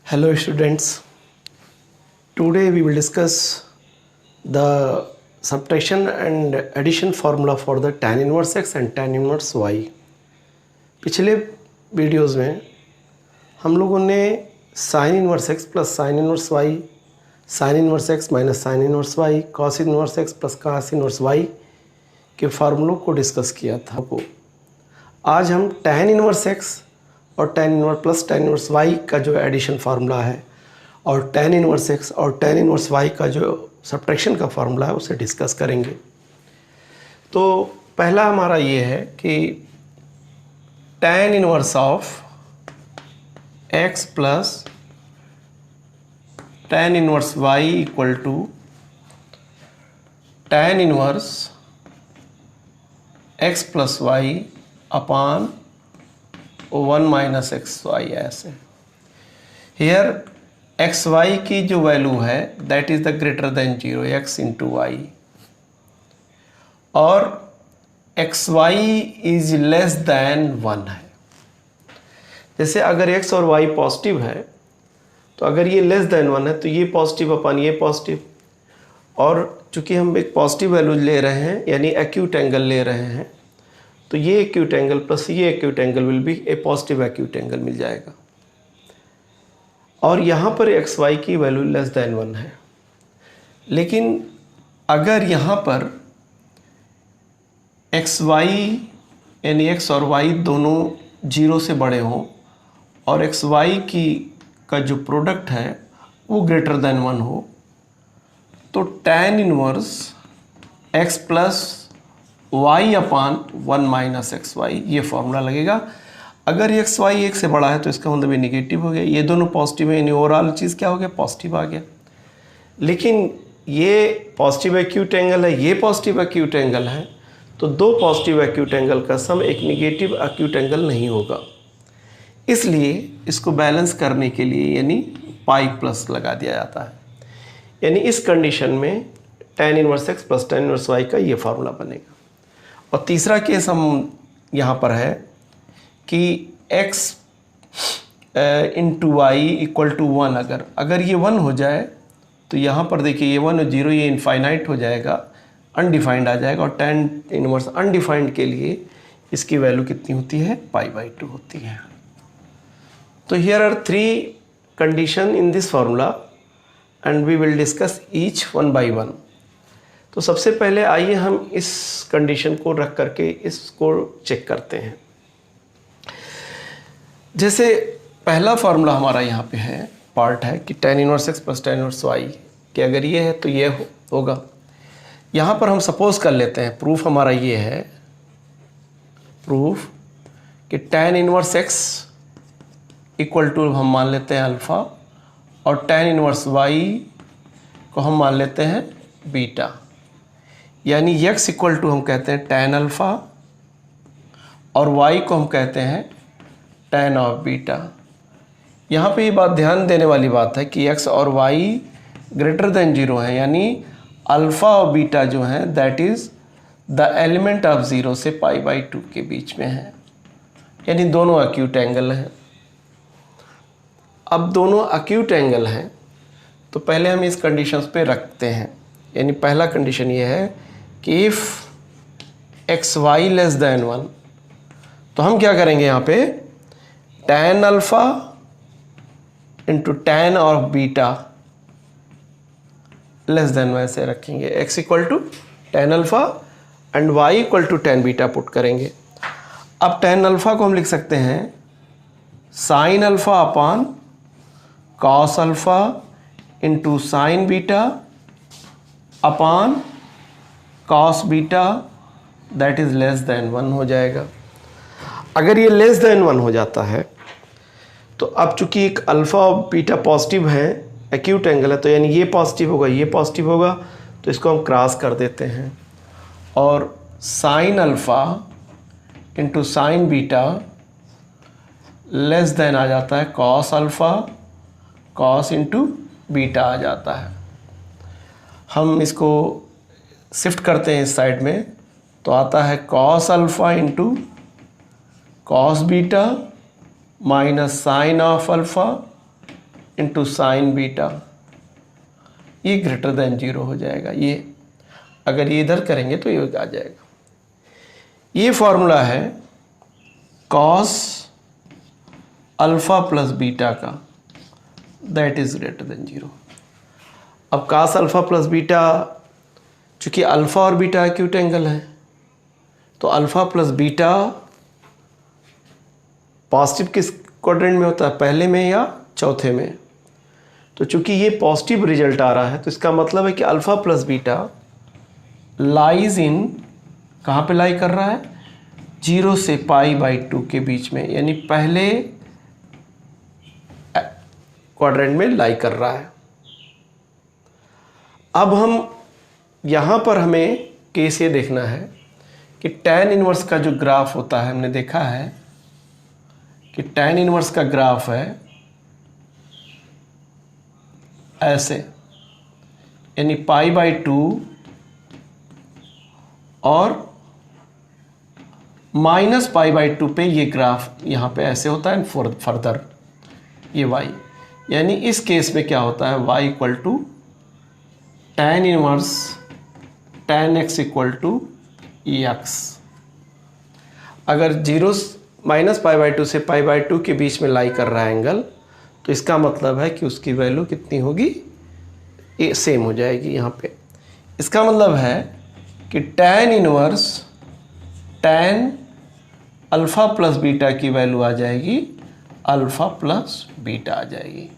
Hello students, today we will discuss the subtraction and addition formula for the tan inverse x and tan inverse y. पिछले videos में हम लोगों ने sin inverse x plus sin inverse y, sin inverse x minus sin inverse y, cos inverse x plus cos inverse y के फार्मूलों को discuss किया था। आज हम tan inverse x और tan inverse plus tan inverse y का जो addition formula है और tan इनवर्स x और tan इनवर्स y का जो सब्ट्रैक्शन का फार्मूला है उसे डिस्कस करेंगे। तो पहला हमारा ये है कि tan inverse of x plus tan inverse y equal to tan inverse x plus y upon 1 minus x Y ऐसे। हेयर एक्स वाई की जो वैल्यू है that is the greater than 0 X into Y और x Y is less than 1 है। जैसे अगर x और Y positive है तो अगर ये लेस देन 1 है तो ये पॉजिटिव अपन ये पॉजिटिव, और चूंकि हम एक पॉजिटिव वैल्यू ले रहे हैं यानी एक्यूट एंगल ले रहे हैं तो ये एक्यूट एंगल प्लस ये acute angle will be a positive acute angle मिल जाएगा। और यहाँ पर एक्स वाई की वैल्यू लेस देन 1 है, लेकिन अगर यहाँ पर एक्स वाई यानी एक्स और वाई दोनों 0 से बड़े हों और एक्स वाई का जो प्रोडक्ट है वो ग्रेटर देन 1 हो तो tan inverse x plus y upon 1 minus x y ये फॉर्मूला लगेगा। अगर एक्स वाई 1 से बड़ा है तो इसका मतलब ये निगेटिव हो गया, ये दोनों पॉजिटिव है यानी ओवरऑल चीज़ क्या हो गया पॉजिटिव आ गया। लेकिन ये पॉजिटिव एक्यूट एंगल है, ये पॉजिटिव एक्यूट एंगल है, तो दो पॉजिटिव एक्यूट एंगल का सम एक निगेटिव एक्यूट एंगल नहीं होगा। इसलिए इसको बैलेंस करने के लिए यानी पाई प्लस लगा दिया जाता है। यानी इस कंडीशन में tan inverse x plus tan inverse y का ये फार्मूला बनेगा। और तीसरा केस हम यहाँ पर है कि x into y equal to 1 अगर ये 1 हो जाए तो यहाँ पर देखिए ये 1 और 0 ये इनफाइनाइट हो जाएगा, अनडिफाइंड आ जाएगा। और tan इनवर्स अनडिफाइंड के लिए इसकी वैल्यू कितनी होती है π/2 होती है। तो here are 3 condition in this formula and we will discuss each one by one. तो सबसे पहले आइए हम इस कंडीशन को रख करके इसको चेक करते हैं। जैसे पहला फार्मूला हमारा यहाँ पे है पार्ट है कि tan inverse x plus tan inverse y कि अगर ये है तो ये होगा। यहाँ पर हम सपोज कर लेते हैं प्रूफ हमारा ये है प्रूफ कि tan inverse x equal to हम मान लेते हैं अल्फ़ा और tan इनवर्स y को हम मान लेते हैं बीटा। यानी x इक्वल टू हम कहते हैं tan अल्फ़ा और y को हम कहते हैं tan ऑफ बीटा। यहाँ पे ये बात ध्यान देने वाली बात है कि x और y ग्रेटर देन 0 है, यानी अल्फ़ा और बीटा जो हैं that is the element of 0 से π/2 के बीच में है, यानी दोनों एक्यूट एंगल हैं। अब दोनों एक्यूट एंगल हैं तो पहले हम इस कंडीशंस पे रखते हैं। यानी पहला कंडीशन ये है कि if x y less than 1 तो हम क्या करेंगे यहाँ पे tan alpha into tan of beta less than वैसे रखेंगे। x equal to tan alpha and y equal to tan beta put करेंगे। अब tan अल्फ़ा को हम लिख सकते हैं sine alpha upon cos alpha into sine beta upon cos beta that is less than 1 हो जाएगा। अगर ये लेस देन 1 हो जाता है तो अब चूंकि एक अल्फ़ा और बीटा पॉजिटिव है एक्यूट एंगल है तो यानी ये पॉजिटिव होगा ये पॉजिटिव होगा, तो इसको हम क्रॉस कर देते हैं और sine alpha into sine beta less than आ जाता है cos alpha cos into beta आ जाता है। हम इसको शिफ्ट करते हैं इस साइड में तो आता है cos alpha into cos beta minus sine of alpha into sine beta, ये ग्रेटर देन 0 हो जाएगा। ये अगर ये इधर करेंगे तो ये आ जाएगा। ये फॉर्मूला है कॉस अल्फा प्लस बीटा का, दैट इज ग्रेटर देन 0। अब कॉस अल्फा प्लस बीटा, चूंकि अल्फा और बीटा एक्यूट एंगल है, तो अल्फा प्लस बीटा पॉजिटिव किस क्वाड्रेंट में होता है, पहले में या चौथे में? तो चूंकि ये पॉजिटिव रिजल्ट आ रहा है तो इसका मतलब है कि alpha plus beta lies in, कहाँ पे लाई कर रहा है, 0 से π/2 के बीच में, यानी पहले क्वाड्रेंट में लाई कर रहा है। अब हम यहाँ पर हमें केस ये देखना है कि tan इनवर्स का जो ग्राफ होता है, हमने देखा है कि tan इनवर्स का ग्राफ है ऐसे, यानी π/2 और -π/2 पे ये ग्राफ यहाँ पे ऐसे होता है, फर्दर ये y, यानी इस केस में क्या होता है, y equal to tan inverse tan x equal to x। अगर -π/2 से π/2 के बीच में लाई कर रहा है एंगल, तो इसका मतलब है कि उसकी वैल्यू कितनी होगी, ये सेम हो जाएगी यहाँ पे। इसका मतलब है कि tan inverse tan alpha plus beta की वैल्यू आ जाएगी अल्फ़ा प्लस बीटा आ जाएगी।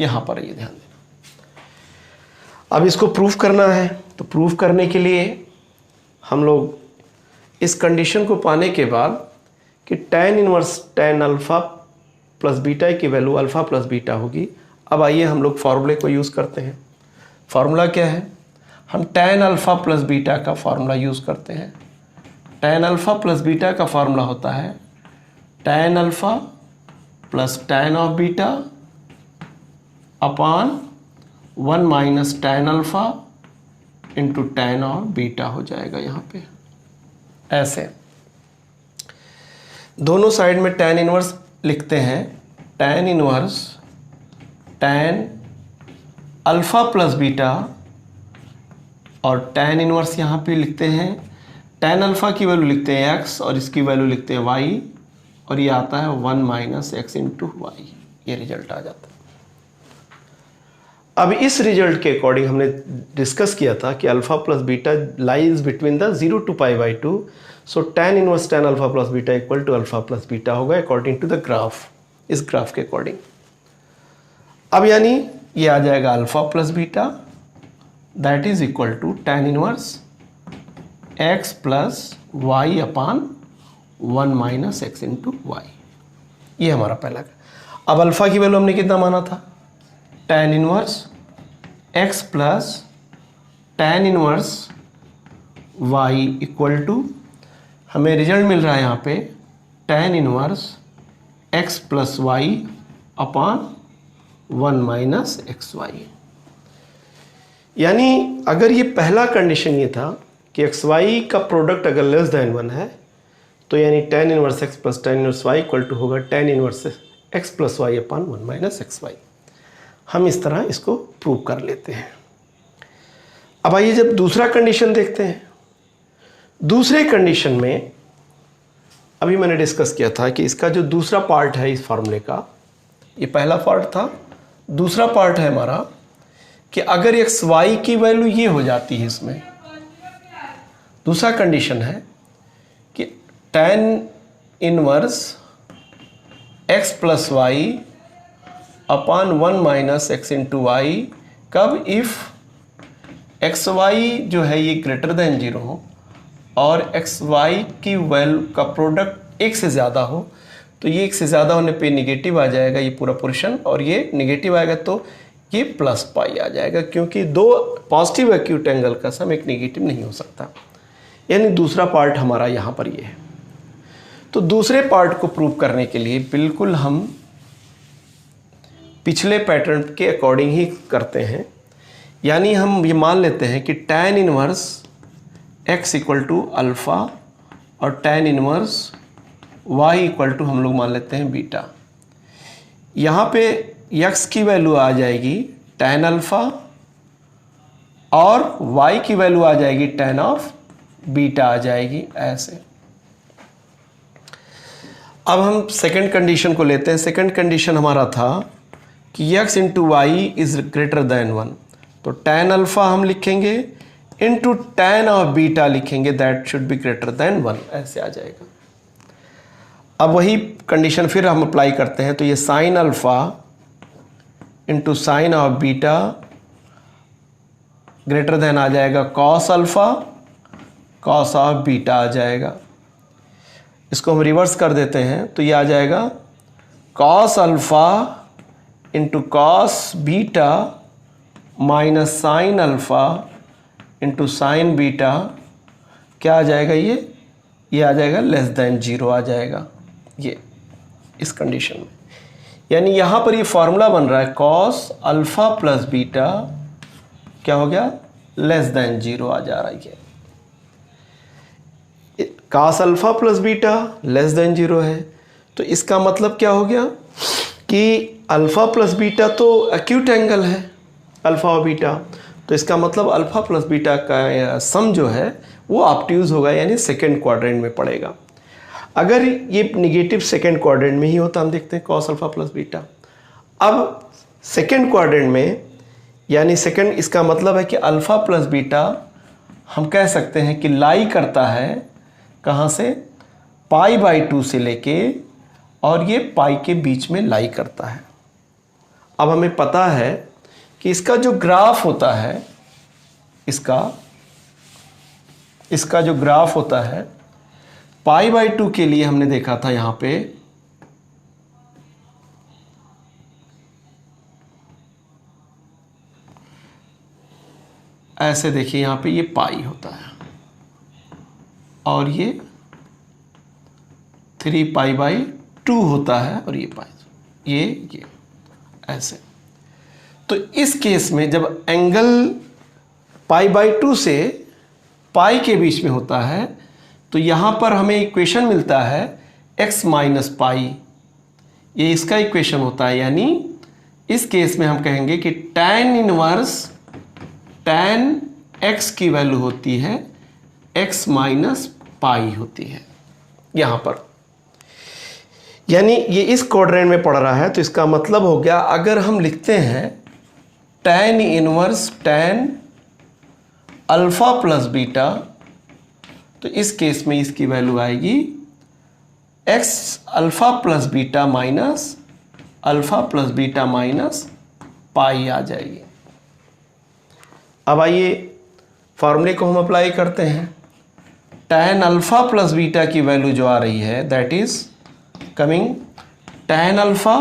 यहाँ पर ये ध्यान देना। अब इसको प्रूफ करना है, तो प्रूफ करने के लिए हम लोग इस कंडीशन को पाने के बाद कि tan inverse tan alpha plus beta की वैल्यू अल्फ़ा प्लस बीटा होगी। अब आइए हम लोग फार्मूले को यूज़ करते हैं। फार्मूला क्या है, हम tan अल्फ़ा प्लस बीटा का फार्मूला यूज़ करते हैं। tan अल्फ़ा प्लस बीटा का फार्मूला होता है tan alpha plus tan of beta upon 1 minus tan alpha into tan of beta हो जाएगा यहाँ पे ऐसे। दोनों साइड में tan इनवर्स लिखते हैं, tan inverse tan alpha plus beta, और tan इनवर्स यहाँ पे लिखते हैं, tan अल्फ़ा की वैल्यू लिखते हैं x और इसकी वैल्यू लिखते हैं y, और ये आता है 1 माइनस x इंटू वाई। ये रिजल्ट आ जाता है। अब इस रिजल्ट के अकॉर्डिंग हमने डिस्कस किया था कि alpha plus beta lies between the 0 to π/2, so tan inverse tan alpha plus beta equal to alpha plus beta होगा अकॉर्डिंग टू द ग्राफ, इस ग्राफ के अकॉर्डिंग। अब यानी ये आ जाएगा alpha plus beta that is equal to tan inverse x plus Y upon 1 minus x into Y. ये हमारा पहला। अब अल्फ़ा की वैल्यू हमने कितना माना था, tan inverse x plus tan inverse y equal to, हमें रिजल्ट मिल रहा है यहाँ पे tan inverse x plus Y upon 1 minus x Y. यानी अगर ये पहला कंडीशन ये था कि एक्स वाई का प्रोडक्ट अगर लेस देन 1 है, तो यानी tan inverse x plus tan inverse y equal to होगा tan inverse x plus Y upon 1 minus x y. हम इस तरह इसको प्रूव कर लेते हैं। अब आइए जब दूसरा कंडीशन देखते हैं। दूसरे कंडीशन में अभी मैंने डिस्कस किया था कि इसका जो दूसरा पार्ट है इस फार्मूले का, ये पहला पार्ट था, दूसरा पार्ट है हमारा कि अगर एक्स वाई की वैल्यू ये हो जाती है, इसमें दूसरा कंडीशन है कि tan inverse x plus Y upon 1 minus x into y, कब, इफ़ एक्स वाई जो है ये ग्रेटर देन 0 हो और एक्स वाई की वैल्यू का प्रोडक्ट 1 से ज़्यादा हो, तो ये 1 से ज़्यादा होने पे नेगेटिव आ जाएगा ये पूरा पोर्शन, और ये नेगेटिव आएगा तो ये प्लस पाई आ जाएगा, क्योंकि दो पॉजिटिव एक्यूट एंगल का सम एक नेगेटिव नहीं हो सकता। यानी दूसरा पार्ट हमारा यहाँ पर ये है। तो दूसरे पार्ट को प्रूव करने के लिए बिल्कुल हम पिछले पैटर्न के अकॉर्डिंग ही करते हैं। यानी हम ये मान लेते हैं कि tan inverse x equal to alpha और tan inverse y equal to हम लोग मान लेते हैं बीटा। यहाँ पे x की वैल्यू आ जाएगी tan अल्फ़ा और y की वैल्यू आ जाएगी tan ऑफ बीटा आ जाएगी ऐसे। अब हम सेकंड कंडीशन को लेते हैं। सेकंड कंडीशन हमारा था कि x into y is greater than 1, तो tan अल्फ़ा हम लिखेंगे इंटू tan ऑफ बीटा लिखेंगे, that should be greater than 1, ऐसे आ जाएगा। अब वही कंडीशन फिर हम अप्लाई करते हैं, तो ये sine alpha into sine of beta greater than आ जाएगा cos alpha cos of beta आ जाएगा। इसको हम रिवर्स कर देते हैं, तो ये आ जाएगा cos alpha into cos beta minus sine alpha into sine beta, क्या आ जाएगा ये आ जाएगा लेस देन 0 आ जाएगा ये इस कंडीशन में। यानी यहाँ पर ये फॉर्मूला बन रहा है कॉस अल्फ़ा प्लस बीटा क्या हो गया लेस देन 0 आ जा रहा है। Cos alpha plus beta less then 0 है, तो इसका मतलब क्या हो गया कि अल्फ़ा प्लस बीटा तो एक्यूट एंगल है अल्फ़ा और बीटा, तो इसका मतलब अल्फ़ा प्लस बीटा का सम जो है वो ऑब्ट्यूज़ होगा, यानी सेकेंड क्वाड्रेंट में पड़ेगा। अगर ये निगेटिव सेकेंड क्वाड्रेंट में ही होता, हम देखते हैं कॉस अल्फ़ा प्लस बीटा। अब सेकेंड क्वाड्रेंट में यानी सेकेंड, इसका मतलब है कि अल्फ़ा प्लस बीटा हम कह सकते हैं कि लाई करता है कहाँ से, पाई बाई 2 से लेके और ये पाई के बीच में लाई करता है। अब हमें पता है कि इसका जो ग्राफ होता है, इसका जो ग्राफ होता है पाई बाई 2 के लिए हमने देखा था यहाँ पे ऐसे, देखिए यहाँ पे ये पाई होता है और ये 3 पाई बाई 2 होता है और ये पाई ये ऐसे। तो इस केस में जब एंगल पाई बाई 2 से पाई के बीच में होता है, तो यहाँ पर हमें इक्वेशन मिलता है x माइनस पाई, ये इसका इक्वेशन होता है। यानी इस केस में हम कहेंगे कि tan इनवर्स tan x की वैल्यू होती है x माइनस पाई होती है यहाँ पर। यानी ये इस क्वाड्रेंट में पड़ रहा है, तो इसका मतलब हो गया अगर हम लिखते हैं tan inverse tan alpha plus beta, तो इस केस में इसकी वैल्यू आएगी x alpha plus beta minus alpha plus beta minus pi आ जाएगी। अब आइए फॉर्मूले को हम अप्लाई करते हैं। tan अल्फ़ा प्लस बीटा की वैल्यू जो आ रही है that is coming tan alpha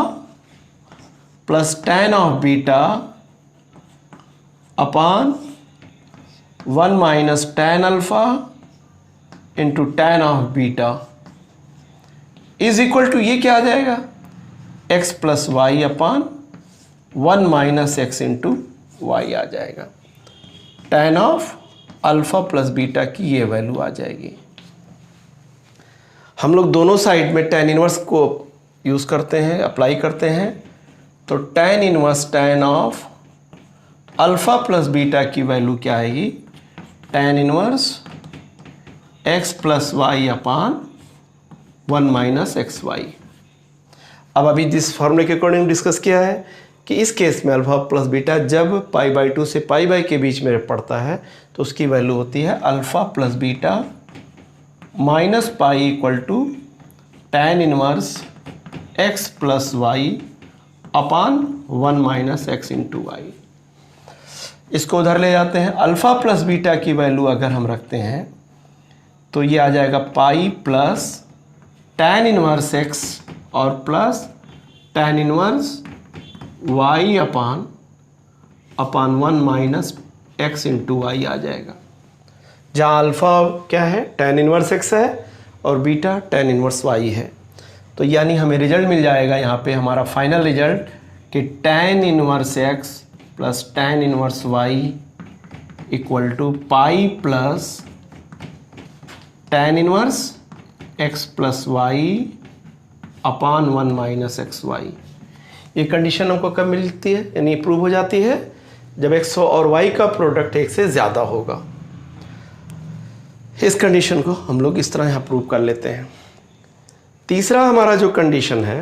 plus tan of beta upon 1 minus tan alpha into tan of beta is equal to, ये क्या आ जाएगा x plus Y upon 1 minus x into Y आ जाएगा। tan of alpha plus beta की ये value आ जाएगी। हम लोग दोनों साइड में tan इनवर्स को यूज़ करते हैं, अप्लाई करते हैं, तो tan inverse tan of alpha plus beta की वैल्यू क्या आएगी tan inverse x plus Y upon 1 minus x Y. अब अभी जिस फॉर्मूले के अकॉर्डिंग डिस्कस किया है कि इस केस में अल्फ़ा प्लस बीटा जब पाई बाई 2 से पाई बाई के बीच में पड़ता है, तो उसकी वैल्यू होती है alpha plus beta minus pi equal to tan inverse x plus Y upon 1 minus x into y. इसको उधर ले जाते हैं, अल्फ़ा प्लस बीटा की वैल्यू अगर हम रखते हैं तो ये आ जाएगा pi plus tan inverse x और plus tan inverse y upon 1 minus x into Y आ जाएगा, जहाँ अल्फ़ा क्या है tan इनवर्स x है और बीटा tan इनवर्स y है। तो यानी हमें रिजल्ट मिल जाएगा यहाँ पे हमारा फाइनल रिजल्ट कि tan inverse x plus tan inverse y equal to pi plus tan inverse x plus Y upon 1 minus x y. ये कंडीशन हमको कब मिलती है, यानी प्रूव हो जाती है जब x और y का प्रोडक्ट एक से ज़्यादा होगा। इस कंडीशन को हम लोग इस तरह यहाँ प्रूव कर लेते हैं। तीसरा हमारा जो कंडीशन है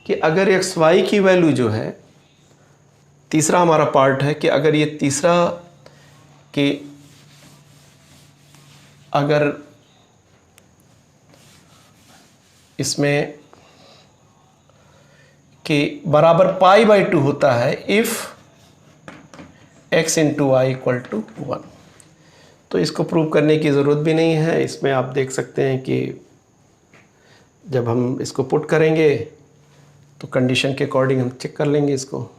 कि अगर एक्स वाई की वैल्यू जो है, तीसरा हमारा पार्ट है कि अगर ये तीसरा कि अगर इसमें कि बराबर π/2 होता है if x into y equal to 1। तो इसको प्रूव करने की ज़रूरत भी नहीं है। इसमें आप देख सकते हैं कि जब हम इसको पुट करेंगे तो कंडीशन के अकॉर्डिंग हम चेक कर लेंगे इसको।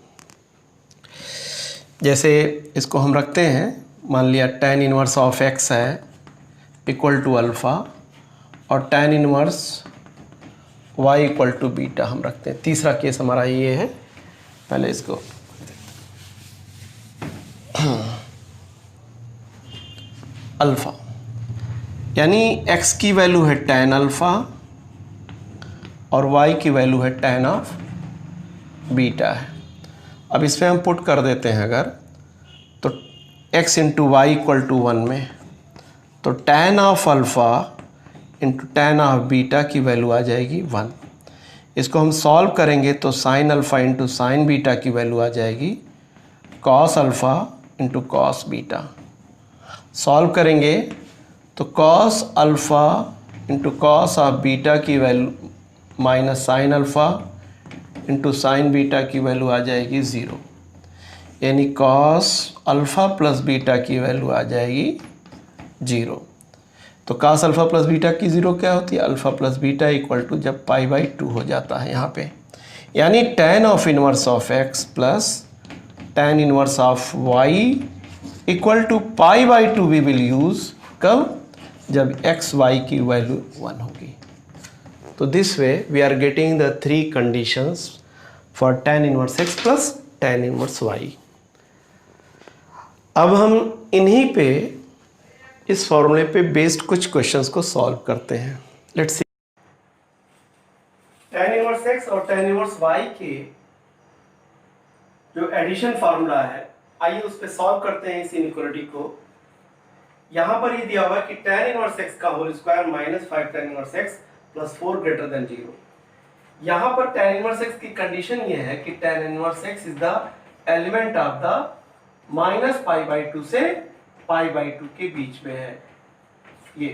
जैसे इसको हम रखते हैं, मान लिया tan इनवर्स ऑफ x है इक्वल टू अल्फ़ा और tan inverse y equal to beta हम रखते हैं। तीसरा केस हमारा ये है। पहले इसको अल्फ़ा यानी x की वैल्यू है tan अल्फ़ा और y की वैल्यू है tan ऑफ बीटा है। अब इसमें हम पुट कर देते हैं अगर, तो x into y equal to 1 में, तो tan of alpha into tan of beta की वैल्यू आ जाएगी 1। इसको हम सॉल्व करेंगे तो sine alpha into sine beta की वैल्यू आ जाएगी cos alpha into cos beta. Solve करेंगे तो cos alpha into cos of beta की value minus sine alpha into sine beta की वैल्यू आ जाएगी 0, यानी कॉस अल्फ़ा प्लस बीटा की वैल्यू आ जाएगी 0। तो कॉस अल्फ़ा प्लस बीटा की 0 क्या होती है, alpha plus beta equal to जब π/2 हो जाता है यहाँ पे, यानी tan of inverse of x plus tan inverse of y equal to π/2 we will use कब, जब x y की वैल्यू 1 होगी। तो this way we are getting the 3 conditions for tan inverse x plus tan inverse y। अब हम इन्हीं पे, इस फॉर्मूले पे बेस्ड कुछ क्वेश्चंस को सॉल्व करते हैं। Let's see. tan inverse x और tan इनवर्स y के जो एडिशन फार्मूला है, आइए उस पे सॉल्व करते हैं इस इनइक्वालिटी को। यहां पर ये दिया हुआ है कि tan इनवर्स x का whole square minus 5 tan inverse x plus 4 greater than 0। यहां पर tan इनवर्स x की कंडीशन ये है कि tan inverse x is the element of the minus π/2 से π/2 के बीच में है ये।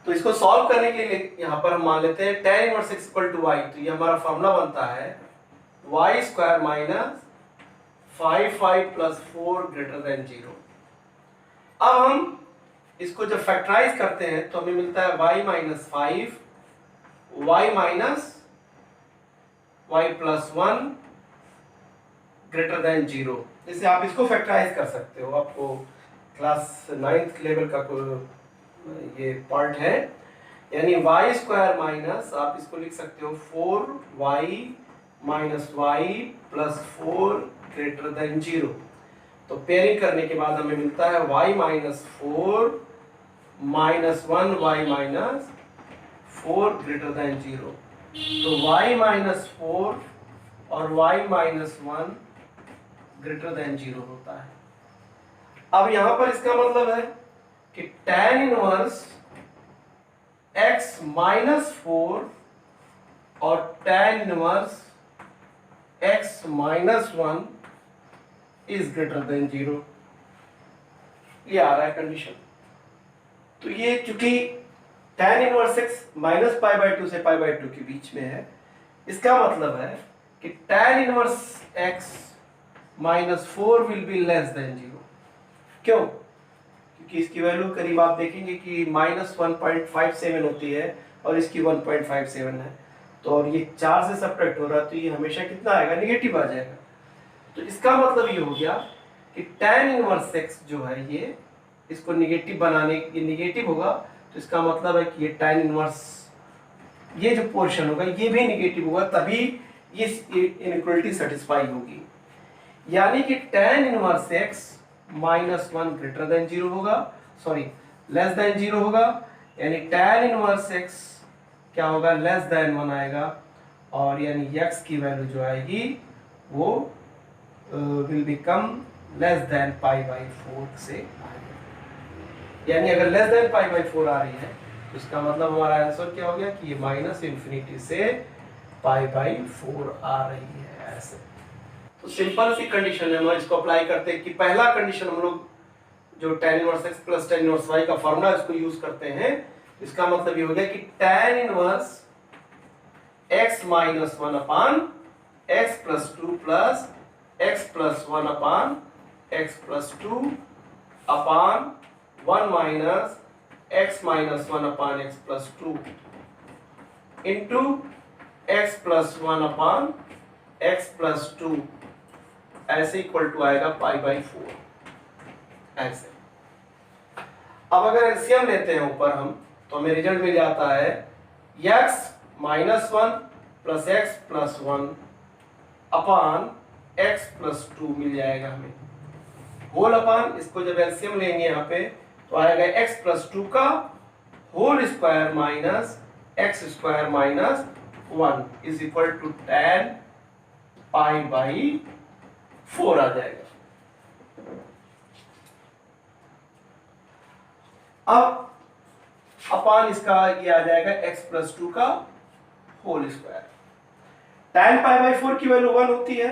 तो इसको सॉल्व करने के लिए यहां पर हम मान लेते हैं tan inverse x equal to y। तो ये हमारा फॉर्मूला बनता है y square minus 5 plus 4 greater than 0। अब हम इसको जब फैक्टराइज करते हैं तो हमें मिलता है y minus 5 y minus y plus 1 greater than 0। जैसे आप इसको फैक्टराइज कर सकते हो, आपको क्लास 9th लेवल का ये पार्ट है, यानी y स्क्वायर माइनस आप इसको लिख सकते हो 4y minus y plus 4 greater than 0। तो पेयरिंग करने के बाद हमें मिलता है y minus 4 minus 1 y minus 4 greater than 0। तो y माइनस 4 और y माइनस 1 ग्रेटर देन 0 होता है। अब यहां पर इसका मतलब है कि tan इनवर्स x माइनस 4 और tan inverse x minus 1 is greater than 0। ये आ रहा है कंडीशन। तो ये चूंकि tan इनवर्स x माइनस π/2 से π/2 के बीच में है, इसका मतलब है कि tan inverse x minus 4 will be less than 0। क्यों? क्योंकि इसकी वैल्यू करीब आप देखेंगे कि माइनस 1.57 होती है और इसकी 1.57 है। तो और ये 4 से सब्ट्रैक्ट हो रहा है तो ये हमेशा कितना आएगा, निगेटिव आ जाएगा। तो इसका मतलब ये हो गया कि tan इनवर्स x जो है ये, इसको निगेटिव बनाने, ये निगेटिव होगा तो इसका मतलब है कि ये tan इनवर्स, ये जो पोर्शन होगा ये भी निगेटिव होगा, तभी ये इनइक्वालिटी सेटिस्फाई होगी। यानी कि tan inverse x minus 1 greater than 0 होगा, सॉरी लेस देन 0 होगा, यानी tan इनवर्स x क्या होगा, लेस देन 1 आएगा और यानी x की वैल्यू जो आएगी वो will become less than pi by 4 से आएगी। यानी अगर लेस देन पाई बाई 4 आ रही है तो इसका मतलब हमारा आंसर क्या हो गया कि ये माइनस इन्फिनिटी से पाई बाई 4 आ रही है। ऐसे तो सिंपल सी कंडीशन है, हम इसको अप्लाई करते हैं कि पहला कंडीशन हम लोग जो tan inverse x plus tan inverse y का फॉर्मूला इसको यूज करते हैं। इसका मतलब ये हो गया कि tan इनवर्स x माइनस 1 अपान x plus 2 plus x plus 1 अपान x प्लस 2 अपान 1 माइनस x माइनस 1 अपान x plus 2 into x plus 1 अपान x प्लस 2 ऐसे इक्वल टू आएगा पाई बाई 4 ऐसे। अब अगर एलसीएम लेते हैं ऊपर हम तो हमें रिजल्ट मिल जाता है x minus 1 plus x plus 1 अपान x प्लस 2 मिल जाएगा हमें होल अपान। इसको जब एलसीएम लेंगे यहाँ पे तो आएगा x प्लस 2 का whole square minus x square minus 1 is equal to tan pi by 4 आ जाएगा। अब अपान इसका ये आ जाएगा x प्लस 2 का whole square. tan pi by 4 की वैल्यू 1 होती है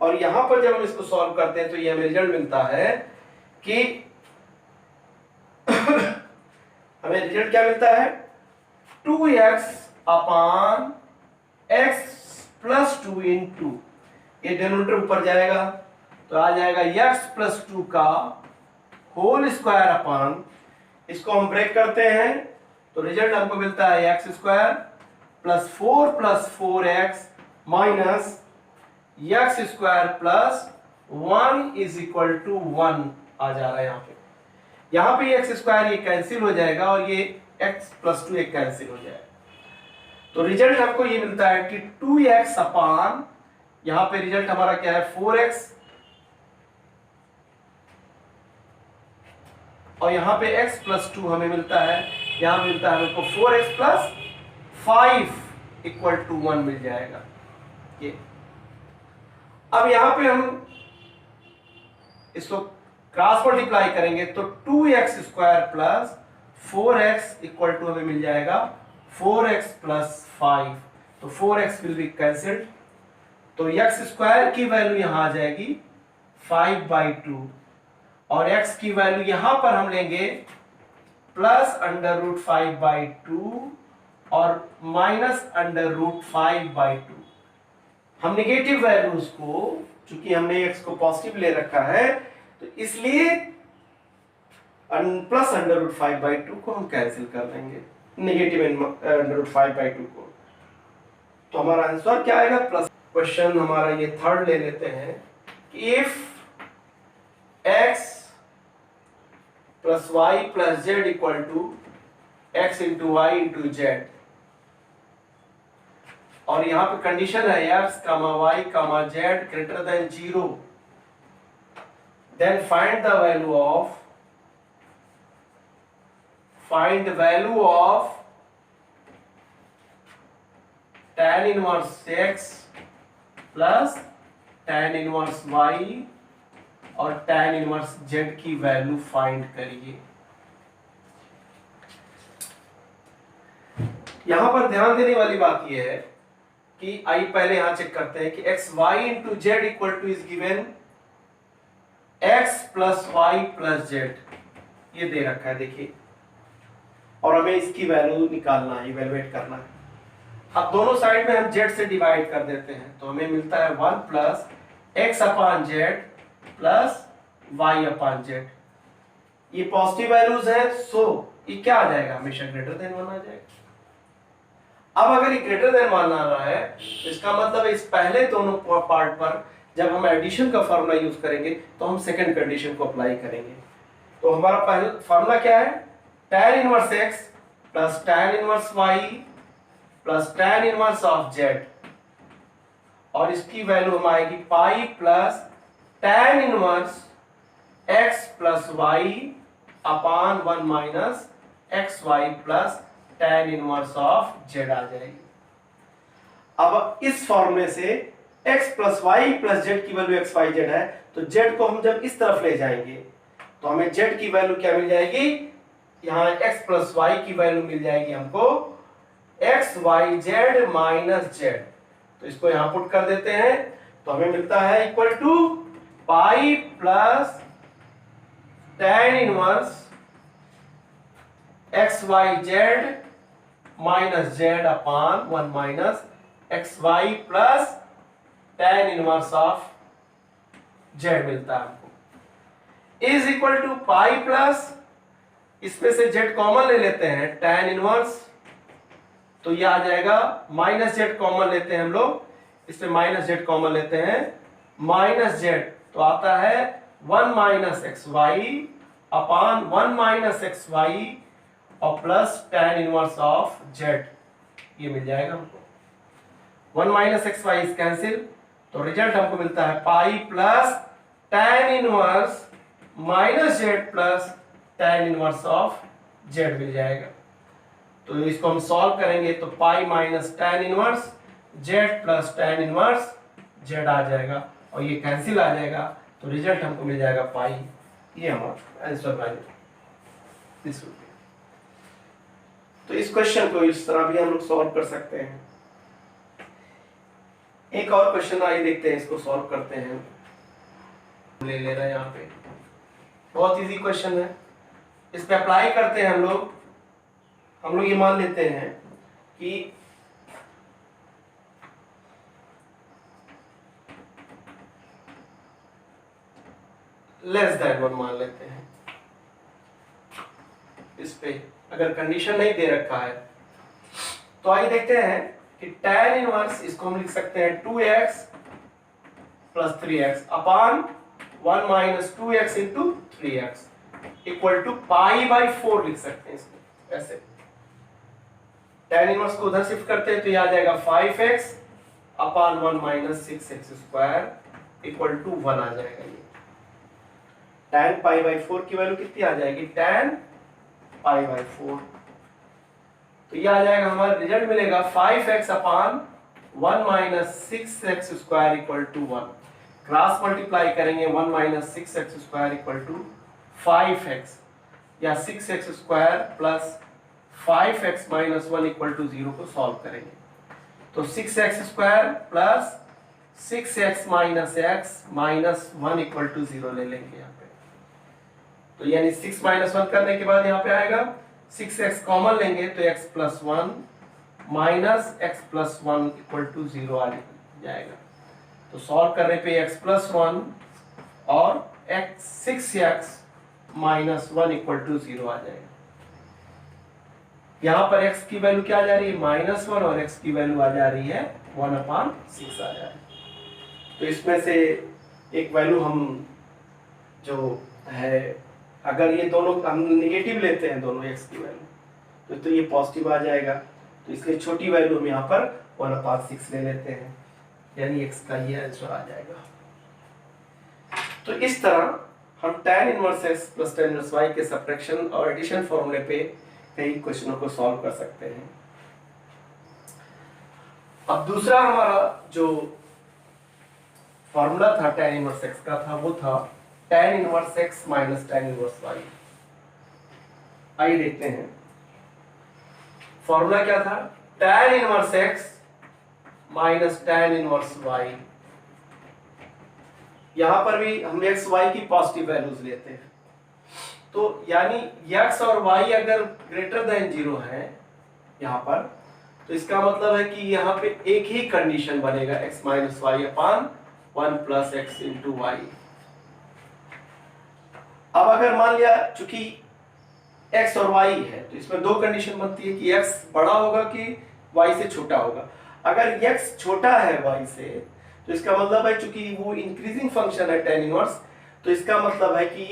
और यहां पर जब हम इसको सॉल्व करते हैं तो ये हमें रिजल्ट मिलता है कि हमें रिजल्ट क्या मिलता है 2x अपान x प्लस 2 इंटू ये डिनोमिनेटर ऊपर जाएगा तो आ जाएगा x प्लस 2 का होल स्क्वायर अपान, इसको हम ब्रेक करते हैं तो रिजल्ट हमको मिलता है x square plus 4 x minus x square plus 1 is equal to 1 आ जा रहा है। यहाँ पे x स्क्वायर ये कैंसिल हो जाएगा और ये x प्लस 2 एक कैंसिल हो जाएगा तो रिजल्ट हमको ये मिलता है कि 2x अपान यहाँ पे रिजल्ट हमारा क्या है 4x और यहाँ पे x प्लस 2 हमें मिलता है, यहाँ मिलता है हमको 4x प्लस 5 इक्वल टू 1 मिल जाएगा ये। अब यहाँ पे हम इसको क्रॉस मल्टीप्लाई करेंगे तो 2x square plus 4x equal to हमें मिल जाएगा 4x प्लस 5 तो 4x विल बी कैंसिल्ड तो x स्क्वायर की वैल्यू यहां आ जाएगी 5/2 और x की वैल्यू यहां पर हम लेंगे प्लस अंडर रूट 5/2 और माइनस अंडर रूट 5/2। हम नेगेटिव वैल्यूज को चूंकि हमने x को पॉजिटिव ले रखा है तो इसलिए प्लस अंडर रूट 5/2 को हम कैंसिल कर देंगे नेगेटिव अंडर रूट 5/2 को तो हमारा आंसर क्या आएगा प्लस। क्वेश्चन हमारा ये थर्ड ले लेते हैं कि if x plus y plus z equal to x into y into z और यहाँ पे कंडीशन है x comma y comma z greater than 0 then find the value of tan inverse x plus tan inverse y और tan inverse z की value find करिए। यहां पर ध्यान देने वाली बात यह है कि आइए पहले यहां चेक करते हैं कि x y into z equal to is given x plus y plus z ये दे रखा है देखिए और हमें इसकी वैल्यू निकालना है, इवैल्यूएट करना है। अब दोनों साइड में हम z से डिवाइड कर देते हैं तो हमें मिलता है 1 plus x upon Z plus y upon Z. ये पॉजिटिव वैल्यूज है सो ये क्या आ जाएगा हमेशा ग्रेटर देन 1 आ जाएगा। अब अगर ये ग्रेटर देन 1 आ रहा है तो इसका मतलब इस पहले दोनों पार्ट पर जब हम एडिशन का फॉर्मूला यूज करेंगे तो हम सेकंड कंडीशन को अप्लाई करेंगे। तो हमारा पहला फॉर्मूला क्या है tan inverse x plus tan inverse y plus tan inverse of z और इसकी वैल्यू हम आएगी pi plus tan inverse x plus y upon 1 minus x y plus tan inverse of z आ जाएगी। अब इस फॉर्मूले से x plus y plus z की वैल्यू एक्स वाई जेड है, तो z को हम जब इस तरफ ले जाएंगे तो हमें z की वैल्यू क्या मिल जाएगी, यहाँ x प्लस वाई की वैल्यू मिल जाएगी हमको x y z minus z. तो इसको यहां पुट कर देते हैं तो हमें मिलता है equal to pi plus tan inverse x y z minus z upon 1 minus x y plus tan inverse of Z मिलता है हमको, is equal to pi plus, इसमें से जेड कॉमन ले लेते हैं tan इनवर्स, तो ये आ जाएगा माइनस जेड कॉमन लेते हैं हम लोग, इसमें माइनस जेड कॉमन लेते हैं, माइनस जेड तो आता है 1 minus x y upon 1 minus x y और plus tan inverse of z, ये मिल जाएगा हमको। 1 minus x Y is cancel, तो रिजल्ट हमको मिलता है pi plus tan inverse minus z plus tan inverse of z मिल जाएगा। तो इसको हम सॉल्व करेंगे तो pi minus tan inverse z plus tan inverse z आ जाएगा और ये कैंसिल आ जाएगा, तो रिजल्ट हमको मिल जाएगा पाई, ये हमारा आंसर वैल्यू। तो इस क्वेश्चन को इस तरह भी हम लोग सॉल्व कर सकते हैं। एक और क्वेश्चन आइए देखते हैं, इसको सॉल्व करते हैं। ले रहा है यहाँ पे, बहुत इजी क्वेश्चन है, इस पे अप्लाई करते हैं हम लोग ये मान लेते हैं कि लेस देन 1 मान लेते हैं। इस पे अगर कंडीशन नहीं दे रखा है तो आइए देखते हैं कि tan इनवर्स, इसको हम लिख सकते हैं 2x plus 3x upon 1 minus 2x into 3x इक्वल टू पाई बाई 4 लिख सकते हैं इसको ऐसे। tan इनवर्स को उधर शिफ्ट करते हैं तो ये आ जाएगा 5x upon 1 minus 6x square equal to 1 आ जाएगा। ये tan पाई बाई 4 की वैल्यू कितनी आ जाएगी, tan पाई बाई 4, तो ये आ जाएगा, हमारा रिजल्ट मिलेगा 5x upon 1 minus 6x square equal to 1। Cross multiply करेंगे 1 minus 6x square equal to 5x या 6x square plus 5x minus 1 equal to 0 को सॉल्व करेंगे तो 6x square plus 6x minus x minus 1 equal to 0 ले लेंगे यहाँ पे। तो यानी 6 माइनस 1 करने के बाद यहाँ पे आएगा 6x कॉमन लेंगे तो x plus 1 minus x plus 1 equal to 0 आ जाएगा। तो सॉल्व करने पे x प्लस 1 और 6x माइनस 1 इक्वल टू 0 आ जाएगा। यहाँ पर x की वैल्यू क्या आ जा रही है, -1, और x की वैल्यू आ जा रही है 1/6 आ जा रही है। तो इसमें से एक वैल्यू हम जो है, अगर ये दोनों हम नेगेटिव लेते हैं दोनों x की वैल्यू तो ये पॉजिटिव आ जाएगा, तो इसलिए छोटी वैल्यू हम यहाँ पर 1/6 ले लेते हैं, यानी x का ये आंसर आ जाएगा। तो इस तरह हम tan inverse x plus tan inverse y के सब्ट्रैक्शन और एडिशन फॉर्मूले पे कई क्वेश्चनों को सॉल्व कर सकते हैं। अब दूसरा हमारा जो फॉर्मूला था tan इनवर्स x का था वो था tan inverse x minus tan inverse y। आइए देखते हैं फॉर्मूला क्या था, tan inverse x minus tan inverse y। यहां पर भी हम x y की पॉजिटिव वैल्यूज लेते हैं, तो यानी x और y अगर ग्रेटर देन 0 है यहां पर, तो इसका मतलब है कि यहाँ पे एक ही कंडीशन बनेगा x minus Y upon 1 plus x into Y. अब अगर मान लिया चूंकि x और y है तो इसमें दो कंडीशन बनती है कि x बड़ा होगा कि y से छोटा होगा। अगर x छोटा है y से तो इसका मतलब है चूंकि वो इंक्रीजिंग फंक्शन है tan इनवर्स, तो इसका मतलब है कि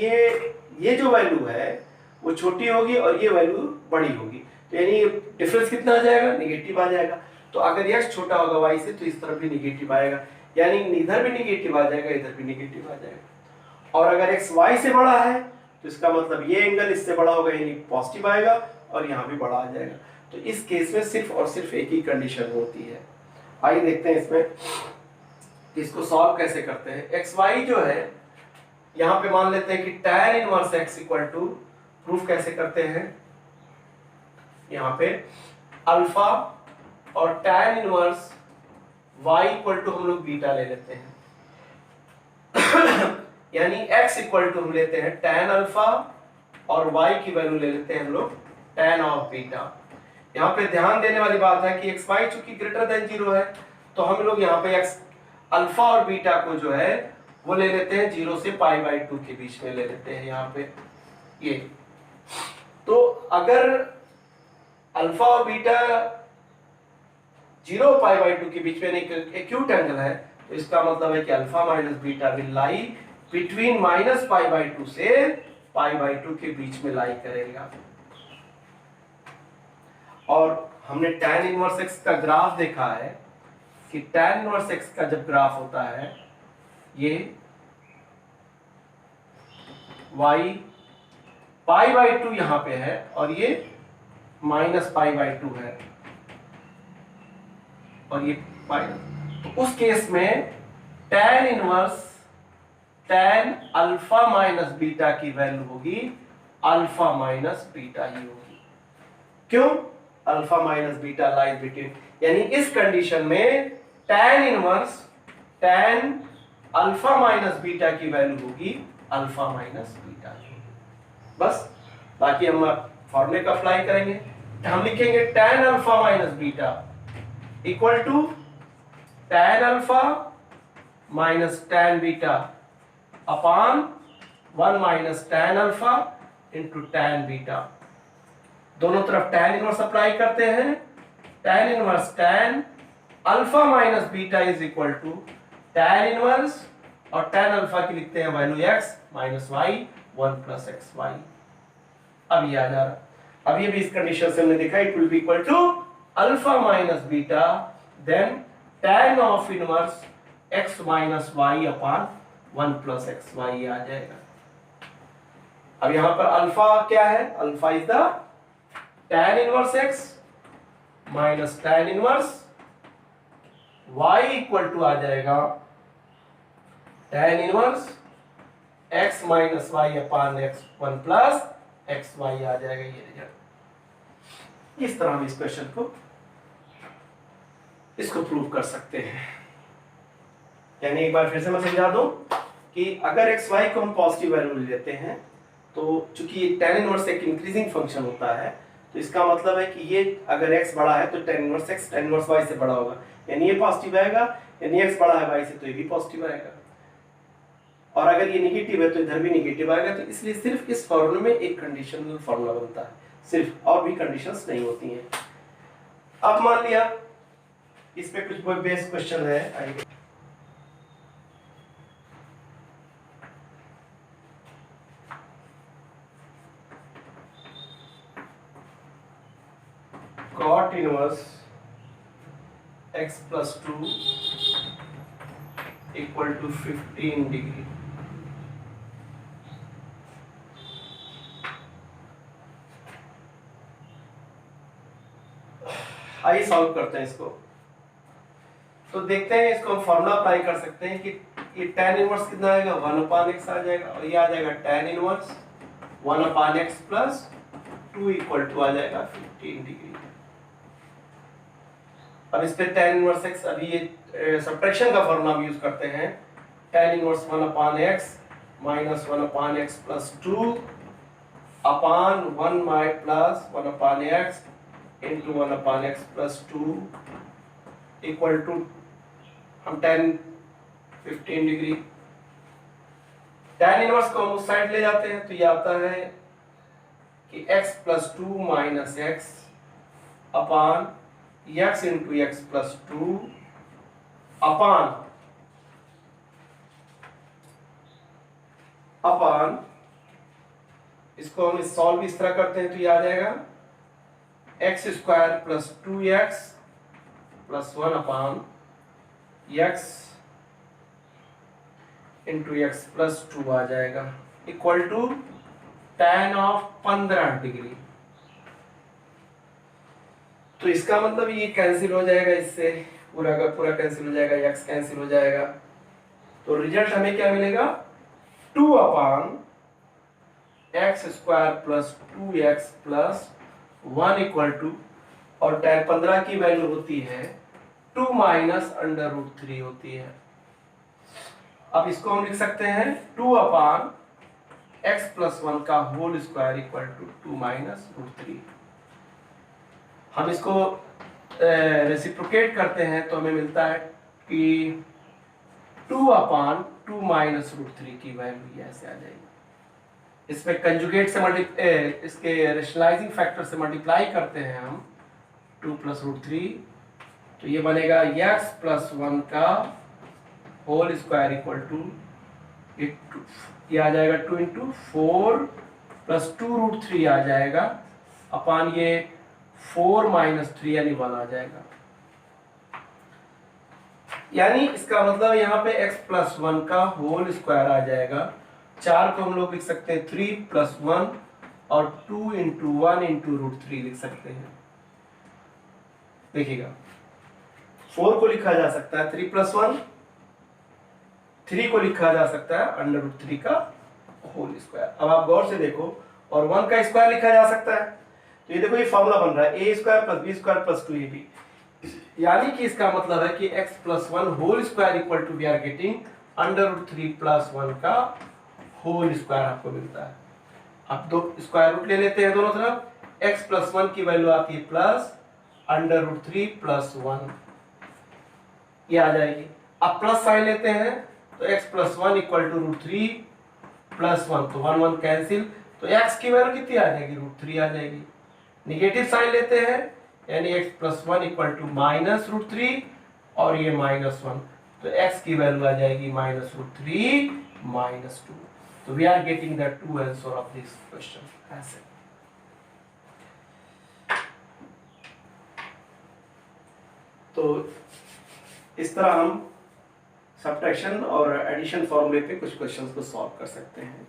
ये जो वैल्यू है वो छोटी होगी और ये वैल्यू बड़ी होगी, तो यानी डिफरेंस कितना आ जाएगा, नेगेटिव आ जाएगा। तो अगर x छोटा होगा y से तो इस तरफ भी नेगेटिव आएगा, यानी इधर भी नेगेटिव आ जाएगा, इधर भी नेगेटिव आ जाएगा। और अगर x y से बड़ा है तो इसका मतलब ये एंगल इससे बड़ा होगा, यानी पॉजिटिव आएगा, और यहाँ भी बड़ा आ जाएगा। तो इस केस में सिर्फ और सिर्फ एक ही कंडीशन होती है। आइए देखते हैं इसमें कि इसको सॉल्व कैसे करते हैं। एक्स वाई जो है यहां पे मान लेते हैं कि tan inverse x equal to, proof कैसे करते हैं, यहां पे अल्फा और tan inverse y equal to हम लोग बीटा ले लेते हैं यानी x इक्वल टू हम लेते हैं tan अल्फा और y की वैल्यू ले लेते हैं हम लोग tan ऑफ बीटा। यहाँ पे ध्यान देने वाली बात है कि एक्स वाई चूंकि ग्रेटर देन 0 है तो हम लोग यहाँ पे एक्स अल्फा और बीटा को जो है वो ले लेते हैं 0 से π/2 के बीच में ले लेते हैं यहाँ पे ये। तो अगर अल्फा और बीटा 0 π/2 के बीच में एक एक्यूट एंगल है तो इसका मतलब है कि alpha minus beta will lie between -π/2 से π/2 के बीच में लाई करेगा। और हमने tan इनवर्स x का ग्राफ देखा है कि tan इनवर्स x का जब ग्राफ होता है ये y π/2 यहां पे है और ये -π/2 है और ये तो उस केस में tan inverse tan alpha minus beta की वैल्यू होगी अल्फा माइनस बीटा ही होगी। क्यों? Alpha minus beta lies between, यानी इस कंडीशन में tan inverse tan alpha minus beta की वैल्यू होगी अल्फा माइनस बीटा ही होगी। बस बाकी हम फॉर्मूले का अप्लाई करेंगे, हम लिखेंगे tan alpha minus beta equal to tan alpha minus tan beta upon 1 minus tan alpha into tan beta. दोनों तरफ tan इनवर्स अप्लाई करते हैं, tan inverse tan alpha minus beta is equal to tan inverse और tan alpha की लिखते हैं value x minus y 1 plus x Y. अब ये आ जा रहा, अब ये भी इस कंडीशन से हमने देखा it will be equal to alpha minus beta then tan of inverse x minus y upon 1 plus x y आ जाएगा। अब यहां पर अल्फा क्या है? Alpha is the tan inverse x minus tan inverse y equal to आ जाएगा tan inverse x minus y upon x 1 plus x y आ जाएगा ये रिजल्ट। इस तरह हम इस क्वेश्चन को इसको प्रूव कर सकते हैं। यानी एक बार फिर से मैं समझा दूं कि अगर एक्स वाई को हम पॉजिटिव वैल्यू लेते हैं तो चूंकि tan इनवर्स एक इंक्रीजिंग फंक्शन होता है तो इसका मतलब है कि ये अगर x बड़ा है तो tan inverse x tan inverse y से बड़ा होगा, यानी ये पॉजिटिव आएगा, यानी x बड़ा है y से तो ये भी पॉजिटिव आएगा, और अगर ये नेगेटिव है तो इधर भी नेगेटिव आएगा। तो इसलिए सिर्फ इस फॉर्मूले में एक कंडीशनल फॉर्मूला बनता है, सिर्फ, और भी कंडीशंस नहीं होती हैं। अब मान लिया इस पे कुछ बेस क्वेश्चन है, आइए cot inverse x plus 2 equal to 15 degree. आइए सॉल्व करते हैं इसको। तो देखते हैं, इसको हम फॉर्मूला अप्लाई कर सकते हैं कि ये tan इनवर्स कितना आएगा 1/x आ जाएगा और ये आ जाएगा tan inverse 1/x plus 2 equal to आ जाएगा 15 डिग्री। अब इस पे tan इनवर्स x, अभी ये सब्ट्रैक्शन का फॉर्मूला हम यूज करते हैं, tan inverse 1/x minus 1/x plus 2 upon 1 माइ plus 1/x into 1/x plus 2 equal to हम tan 15 डिग्री। tan इनवर्स को हम उस साइड ले जाते हैं तो ये आता है कि x plus 2 minus x upon x into x plus 2 upon इसको हम सॉल्व इस तरह करते हैं तो ये आ जाएगा x square plus 2x plus 1 upon x into x plus 2 आ जाएगा equal to tan of 15 degree. तो इसका मतलब ये कैंसिल हो जाएगा इससे, पूरा का पूरा कैंसिल हो जाएगा, x कैंसिल हो जाएगा, तो रिजल्ट हमें क्या मिलेगा 2 upon x square plus 2x plus 1 equal to, और tan 15 की वैल्यू होती है 2 माइनस अंडर रूट 3 होती है। अब इसको हम लिख सकते हैं 2 अपान x प्लस 1 का whole square equal to 2 minus root 3। हम इसको रेसिप्रोकेट करते हैं तो हमें मिलता है कि 2 अपान 2 माइनस रूट 3 की वैल्यू ऐसे आ जाएगी। इसमें कंजुगेट से इसके रेशनलाइजिंग फैक्टर से मल्टीप्लाई करते हैं हम 2 प्लस रूट 3, तो ये बनेगा x प्लस 1 का होल स्क्वायर इक्वल टू, ये आ जाएगा 2 इंटू 4 प्लस 2 रूट 3 आ जाएगा अपान ये 4 माइनस 3 यानी 1 आ जाएगा। यानी इसका मतलब यहाँ पे x प्लस 1 का होल स्क्वायर आ जाएगा। 4 को हम लोग लिख सकते हैं 3 प्लस 1 और 2 इंटू 1 इंटू रूट 3 लिख सकते हैं। देखिएगा 4 को लिखा जा सकता है 3 प्लस 1, 3 को लिखा जा सकता है अंडर रूट 3 का होल स्क्वायर। अब आप गौर से देखो, और 1 का स्क्वायर लिखा जा सकता है, तो ये देखो ये फॉर्मूला बन रहा है a square plus b square plus 2ab, यानी कि इसका मतलब है कि x plus 1 whole square equal to we are getting under root 3 plus 1 का होल स्क्वायर आपको मिलता है। अब दो स्क्वायर रूट ले लेते हैं दोनों तरफ, x प्लस 1 की वैल्यू आती है प्लस अंडर रूट 3 प्लस 1, ये आ जाएगी। अब प्लस साइन लेते हैं तो x plus 1 equal to root 3 plus 1, तो 1 1 कैंसिल, तो x की वैल्यू कितनी आ जाएगी रूट 3 आ जाएगी। निगेटिव साइन लेते हैं यानी x plus 1 equal to minus root 3 और ये माइनस 1, तो x की वैल्यू आ जाएगी माइनस रूट 3 माइनस 2। तो we are getting the true answer of this question ऐसे। तो इस तरह हम सब्ट्रैक्शन और एडिशन फॉर्मूले पे कुछ क्वेश्चंस को सॉल्व कर सकते हैं।